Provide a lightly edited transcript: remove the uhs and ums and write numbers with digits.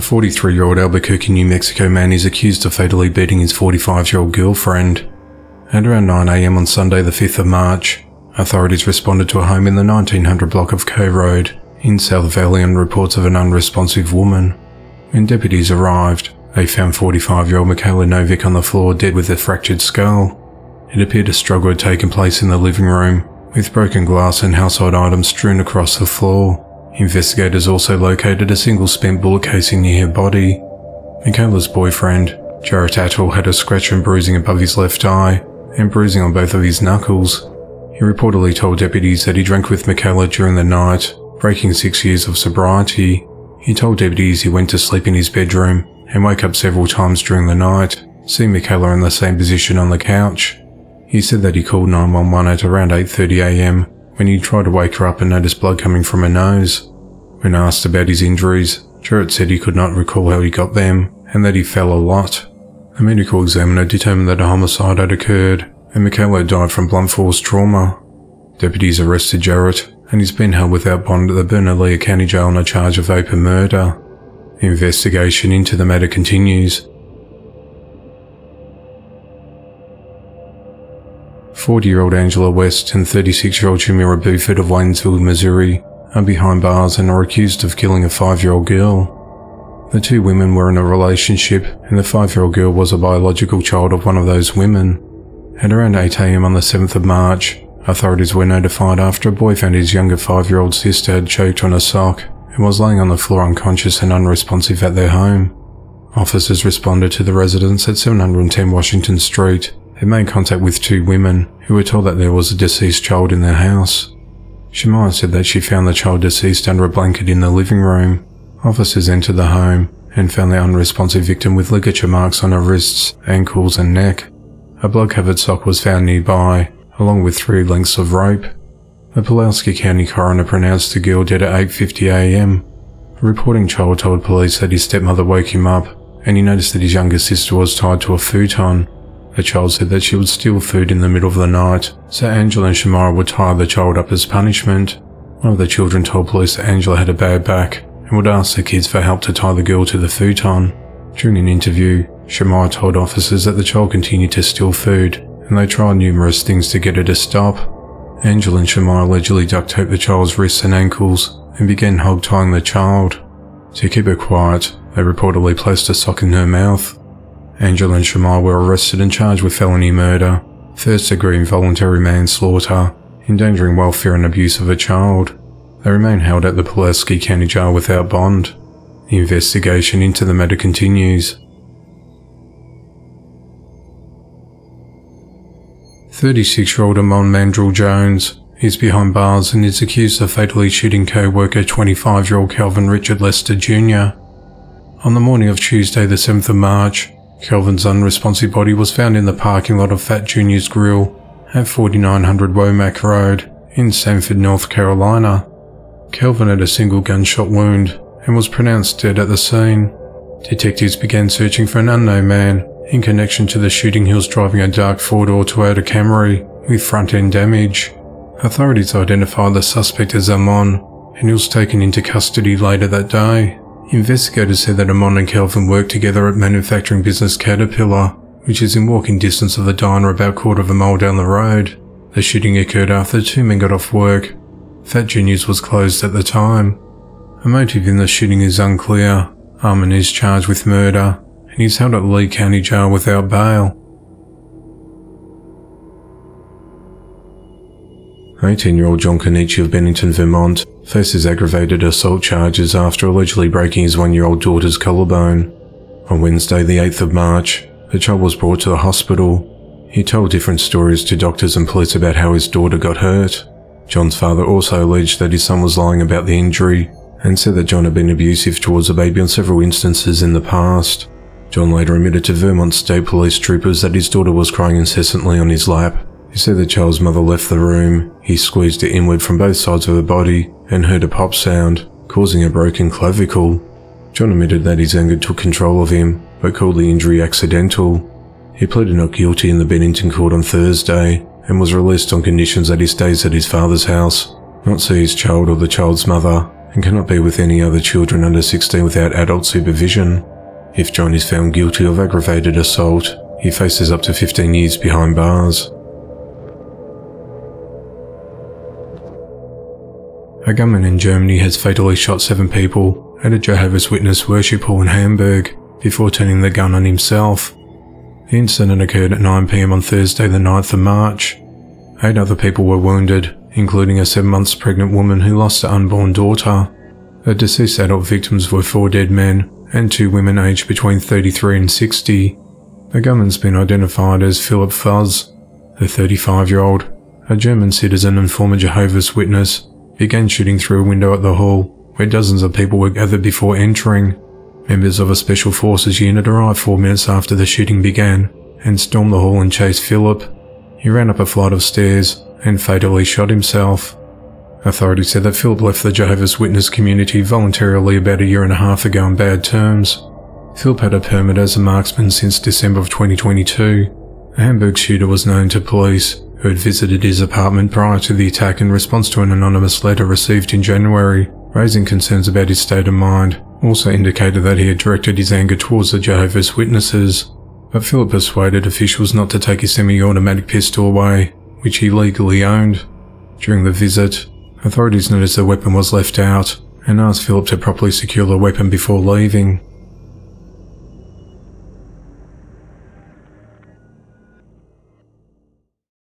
43-year-old Albuquerque, New Mexico man is accused of fatally beating his 45-year-old girlfriend. At around 9 a.m. on Sunday the 5th of March, authorities responded to a home in the 1900 block of Coe Road in South Valley on reports of an unresponsive woman. When deputies arrived, they found 45-year-old Michaela Novick on the floor dead with a fractured skull. It appeared a struggle had taken place in the living room, with broken glass and household items strewn across the floor. Investigators also located a single spent bullet casing near her body. Michaela's boyfriend, Jarrett Attle, had a scratch and bruising above his left eye and bruising on both of his knuckles. He reportedly told deputies that he drank with Michaela during the night, breaking 6 years of sobriety. He told deputies he went to sleep in his bedroom and woke up several times during the night, seeing Michaela in the same position on the couch. He said that he called 911 at around 8:30 a.m. when he tried to wake her up and noticed blood coming from her nose. When asked about his injuries, Jarrett said he could not recall how he got them and that he fell a lot. A medical examiner determined that a homicide had occurred and Michaela died from blunt force trauma. Deputies arrested Jarrett and he's been held without bond at the Bernalillo County Jail on a charge of open murder. The investigation into the matter continues. 40-year-old Angela West and 36-year-old Shamira Buford of Waynesville, Missouri, are behind bars and are accused of killing a 5-year-old girl. The two women were in a relationship, and the 5-year-old girl was a biological child of one of those women. At around 8 a.m. on the 7th of March, authorities were notified after a boy found his younger 5-year-old sister had choked on a sock and was laying on the floor unconscious and unresponsive at their home. Officers responded to the residence at 710 Washington Street and made contact with two women who were told that there was a deceased child in their house. Shamira said that she found the child deceased under a blanket in the living room. Officers entered the home and found the unresponsive victim with ligature marks on her wrists, ankles and neck. A blood-covered sock was found nearby, along with 3 lengths of rope. The Pulaski County coroner pronounced the girl dead at 8:50 a.m. A reporting child told police that his stepmother woke him up and he noticed that his younger sister was tied to a futon. The child said that she would steal food in the middle of the night, so Angela and Shamira would tie the child up as punishment. One of the children told police that Angela had a bad back and would ask the kids for help to tie the girl to the futon. During an interview, Shamira told officers that the child continued to steal food, and they tried numerous things to get her to stop. Angela and Shamira allegedly duct taped the child's wrists and ankles and began hog-tying the child. To keep her quiet, they reportedly placed a sock in her mouth. Angela and Shamira were arrested and charged with felony murder, first-degree involuntary manslaughter, endangering welfare and abuse of a child. They remain held at the Pulaski County Jail without bond. The investigation into the matter continues. 36-year-old Amon Mandrell Jones is behind bars and is accused of fatally shooting co-worker 25-year-old Kelvin Richard Lester Jr. On the morning of Tuesday the 7th of March, Kelvin's unresponsive body was found in the parking lot of Fat Jr.'s Grill at 4900 Womack Road in Sanford, North Carolina. Kelvin had a single gunshot wound and was pronounced dead at the scene. Detectives began searching for an unknown man in connection to the shooting. He was driving a dark four-door Toyota Camry with front-end damage. Authorities identified the suspect as Amon, and he was taken into custody later that day. Investigators said that Amon and Kelvin worked together at manufacturing business Caterpillar, which is in walking distance of the diner about a quarter of a mile down the road. The shooting occurred after the two men got off work. Fat Jr.'s was closed at the time. A motive in the shooting is unclear. Amon is charged with murder, and he's held at Lee County Jail without bail. 18-year-old John Kenichi of Bennington, Vermont, faces aggravated assault charges after allegedly breaking his 1-year-old daughter's collarbone. On Wednesday, the 8th of March, the child was brought to the hospital. He told different stories to doctors and police about how his daughter got hurt. John's father also alleged that his son was lying about the injury and said that John had been abusive towards the baby on several instances in the past. John later admitted to Vermont State Police troopers that his daughter was crying incessantly on his lap. He said the child's mother left the room. He squeezed her inward from both sides of her body and heard a pop sound, causing a broken clavicle. John admitted that his anger took control of him, but called the injury accidental. He pleaded not guilty in the Bennington court on Thursday and was released on conditions that he stays at his father's house, not see his child or the child's mother, and cannot be with any other children under 16 without adult supervision. If John is found guilty of aggravated assault, he faces up to 15 years behind bars. A gunman in Germany has fatally shot 7 people at a Jehovah's Witness worship hall in Hamburg before turning the gun on himself. The incident occurred at 9 p.m. on Thursday the 9th of March. 8 other people were wounded, including a 7 months pregnant woman who lost her unborn daughter. The deceased adult victims were 4 dead men and 2 women aged between 33 and 60. The gunman's been identified as Philipp Fuzz. The 35-year-old, a German citizen and former Jehovah's Witness, began shooting through a window at the hall, where dozens of people were gathered before entering. Members of a special forces unit arrived 4 minutes after the shooting began and stormed the hall and chased Philip. He ran up a flight of stairs and fatally shot himself. Authorities said that Philip left the Jehovah's Witness community voluntarily about a year and a half ago on bad terms. Philip had a permit as a marksman since December of 2022. The Hamburg shooter was known to police, who had visited his apartment prior to the attack in response to an anonymous letter received in January, raising concerns about his state of mind. Also indicated that he had directed his anger towards the Jehovah's Witnesses. But Philip persuaded officials not to take his semi-automatic pistol away, which he legally owned. During the visit, authorities noticed the weapon was left out and asked Philip to properly secure the weapon before leaving.